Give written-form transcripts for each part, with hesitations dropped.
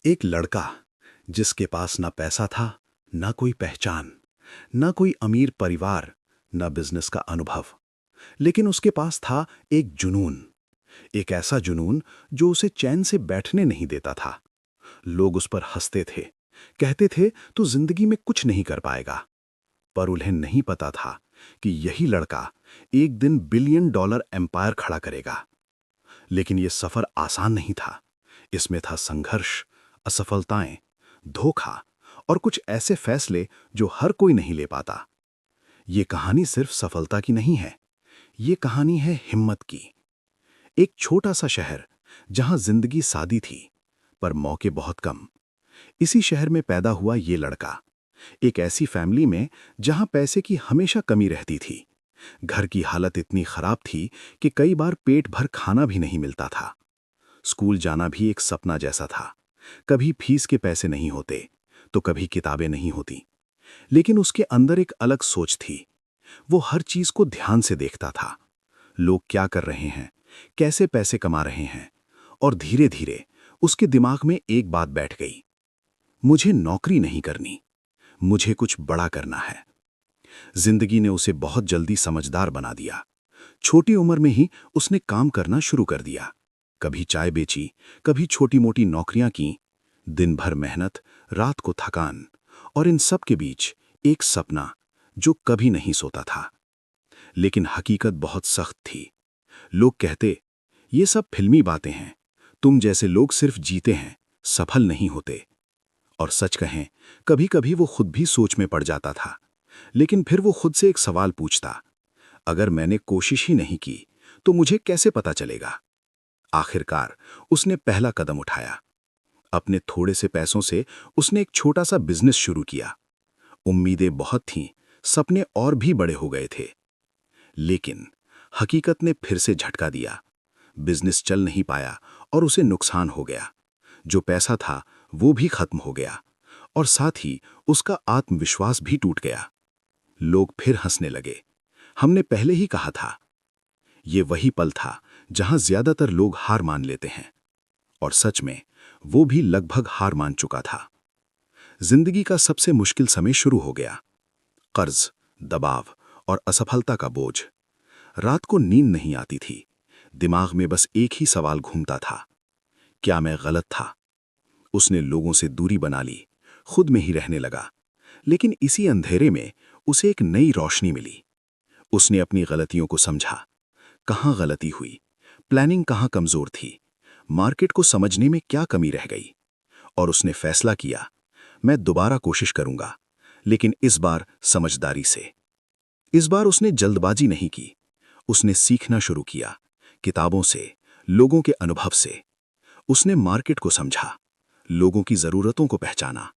एक लड़का जिसके पास ना पैसा था, ना कोई पहचान, ना कोई अमीर परिवार, ना बिजनेस का अनुभव। लेकिन उसके पास था एक जुनून। एक ऐसा जुनून जो उसे चैन से बैठने नहीं देता था। लोग उस पर हंसते थे, कहते थे तू जिंदगी में कुछ नहीं कर पाएगा। पर उन्हें नहीं पता था कि यही लड़का एक दिन बिलियन डॉलर एम्पायर खड़ा करेगा। लेकिन यह सफर आसान नहीं था। इसमें था संघर्ष, असफलताएं, धोखा और कुछ ऐसे फैसले जो हर कोई नहीं ले पाता। ये कहानी सिर्फ सफलता की नहीं है, ये कहानी है हिम्मत की। एक छोटा सा शहर जहां जिंदगी सादी थी, पर मौके बहुत कम। इसी शहर में पैदा हुआ ये लड़का, एक ऐसी फैमिली में जहां पैसे की हमेशा कमी रहती थी। घर की हालत इतनी खराब थी कि कई बार पेट भर खाना भी नहीं मिलता था। स्कूल जाना भी एक सपना जैसा था। कभी फीस के पैसे नहीं होते, तो कभी किताबें नहीं होती। लेकिन उसके अंदर एक अलग सोच थी। वो हर चीज को ध्यान से देखता था। लोग क्या कर रहे हैं, कैसे पैसे कमा रहे हैं। और धीरे धीरे उसके दिमाग में एक बात बैठ गई, मुझे नौकरी नहीं करनी, मुझे कुछ बड़ा करना है। जिंदगी ने उसे बहुत जल्दी समझदार बना दिया। छोटी उम्र में ही उसने काम करना शुरू कर दिया। कभी चाय बेची, कभी छोटी मोटी नौकरियां की। दिन भर मेहनत, रात को थकान, और इन सब के बीच एक सपना जो कभी नहीं सोता था। लेकिन हकीकत बहुत सख्त थी। लोग कहते, ये सब फिल्मी बातें हैं, तुम जैसे लोग सिर्फ जीते हैं, सफल नहीं होते। और सच कहें, कभी कभी वो खुद भी सोच में पड़ जाता था। लेकिन फिर वो खुद से एक सवाल पूछता, अगर मैंने कोशिश ही नहीं की तो मुझे कैसे पता चलेगा। आखिरकार उसने पहला कदम उठाया। अपने थोड़े से पैसों से उसने एक छोटा सा बिजनेस शुरू किया। उम्मीदें बहुत थीं, सपने और भी बड़े हो गए थे। लेकिन हकीकत ने फिर से झटका दिया। बिजनेस चल नहीं पाया और उसे नुकसान हो गया। जो पैसा था वो भी खत्म हो गया, और साथ ही उसका आत्मविश्वास भी टूट गया। लोग फिर हंसने लगे, हमने पहले ही कहा था। ये वही पल था जहां ज्यादातर लोग हार मान लेते हैं। और सच में वो भी लगभग हार मान चुका था। जिंदगी का सबसे मुश्किल समय शुरू हो गया। कर्ज, दबाव और असफलता का बोझ। रात को नींद नहीं आती थी। दिमाग में बस एक ही सवाल घूमता था, क्या मैं गलत था। उसने लोगों से दूरी बना ली, खुद में ही रहने लगा। लेकिन इसी अंधेरे में उसे एक नई रोशनी मिली। उसने अपनी गलतियों को समझा, कहाँ गलती हुई, प्लानिंग कहाँ कमजोर थी, मार्केट को समझने में क्या कमी रह गई। और उसने फैसला किया, मैं दोबारा कोशिश करूंगा, लेकिन इस बार समझदारी से। इस बार उसने जल्दबाजी नहीं की। उसने सीखना शुरू किया, किताबों से, लोगों के अनुभव से। उसने मार्केट को समझा, लोगों की जरूरतों को पहचाना।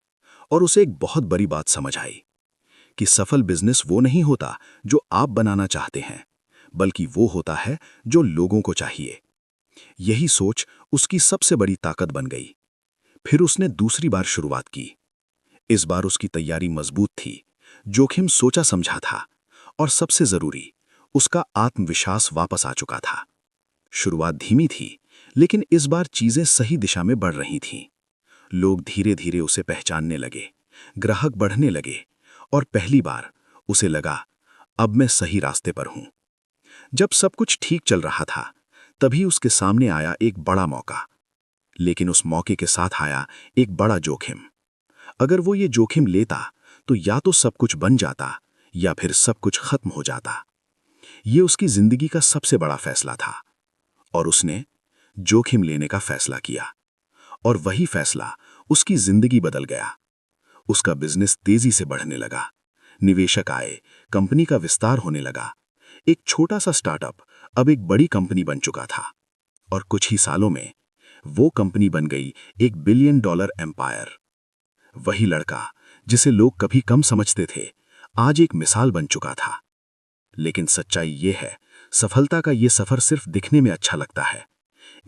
और उसे एक बहुत बड़ी बात समझ आई कि सफल बिजनेस वो नहीं होता जो आप बनाना चाहते हैं, बल्कि वो होता है जो लोगों को चाहिए। यही सोच उसकी सबसे बड़ी ताकत बन गई। फिर उसने दूसरी बार शुरुआत की। इस बार उसकी तैयारी मजबूत थी, जोखिम सोचा समझा था, और सबसे जरूरी, उसका आत्मविश्वास वापस आ चुका था। शुरुआत धीमी थी, लेकिन इस बार चीजें सही दिशा में बढ़ रही थीं। लोग धीरे धीरे उसे पहचानने लगे, ग्राहक बढ़ने लगे, और पहली बार उसे लगा, अब मैं सही रास्ते पर हूं। जब सब कुछ ठीक चल रहा था, तभी उसके सामने आया एक बड़ा मौका। लेकिन उस मौके के साथ आया एक बड़ा जोखिम। अगर वो ये जोखिम लेता तो या तो सब कुछ बन जाता, या फिर सब कुछ खत्म हो जाता। ये उसकी जिंदगी का सबसे बड़ा फैसला था, और उसने जोखिम लेने का फैसला किया। और वही फैसला उसकी जिंदगी बदल गया। उसका बिजनेस तेजी से बढ़ने लगा, निवेशक आए, कंपनी का विस्तार होने लगा। एक छोटा सा स्टार्टअप अब एक बड़ी कंपनी बन चुका था, और कुछ ही सालों में वो कंपनी बन गई एक बिलियन डॉलर एम्पायर। वही लड़का जिसे लोग कभी कम समझते थे, आज एक मिसाल बन चुका था। लेकिन सच्चाई ये है, सफलता का ये सफर सिर्फ दिखने में अच्छा लगता है।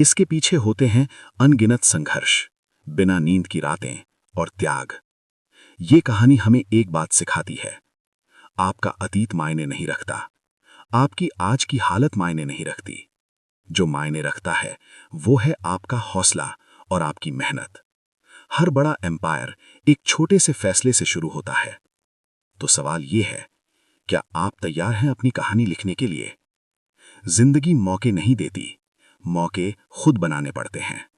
इसके पीछे होते हैं अनगिनत संघर्ष, बिना नींद की रातें, और त्याग। ये कहानी हमें एक बात सिखाती है, आपका अतीत मायने नहीं रखता, आपकी आज की हालत मायने नहीं रखती। जो मायने रखता है वो है आपका हौसला और आपकी मेहनत। हर बड़ा एम्पायर एक छोटे से फैसले से शुरू होता है। तो सवाल ये है, क्या आप तैयार हैं अपनी कहानी लिखने के लिए? जिंदगी मौके नहीं देती, मौके खुद बनाने पड़ते हैं।